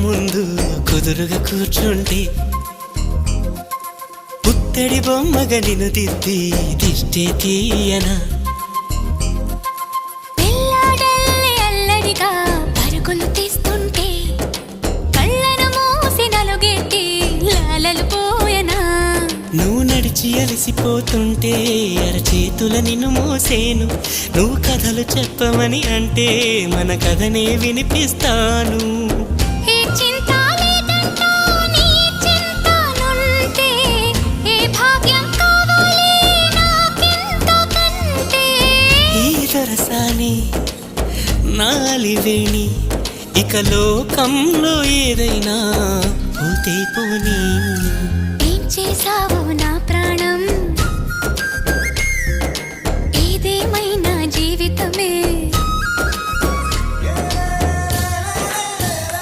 ముందు కుదురుగా కూర్చుంటే పుత్తడి బొమ్మగా నిన్ను దిద్ది దిష్టే తీయనా పిల్లాడల్లి అల్లడిగా పరుగులు తీస్తుంటే కళ్ళను మూసి నలుగెట్టి లాలలు పోయనా నువ్వు నడిచి అలసిపోతుంటే అరచేతుల నిన్ను మోసేను నువ్వు కథలు చెప్పమని అంటే మన కథనే వినిపిస్తాను ఏ చింత లేదంటూ నీ చింతనుంటే ఏ భాగ్యం కావాలి నాకింతకంటే ఈ దొరసాని నాలివేణి ఇక లోకంలో ఏదైనా పోతే పోనీ ఏం చేసావు నా ప్రాణం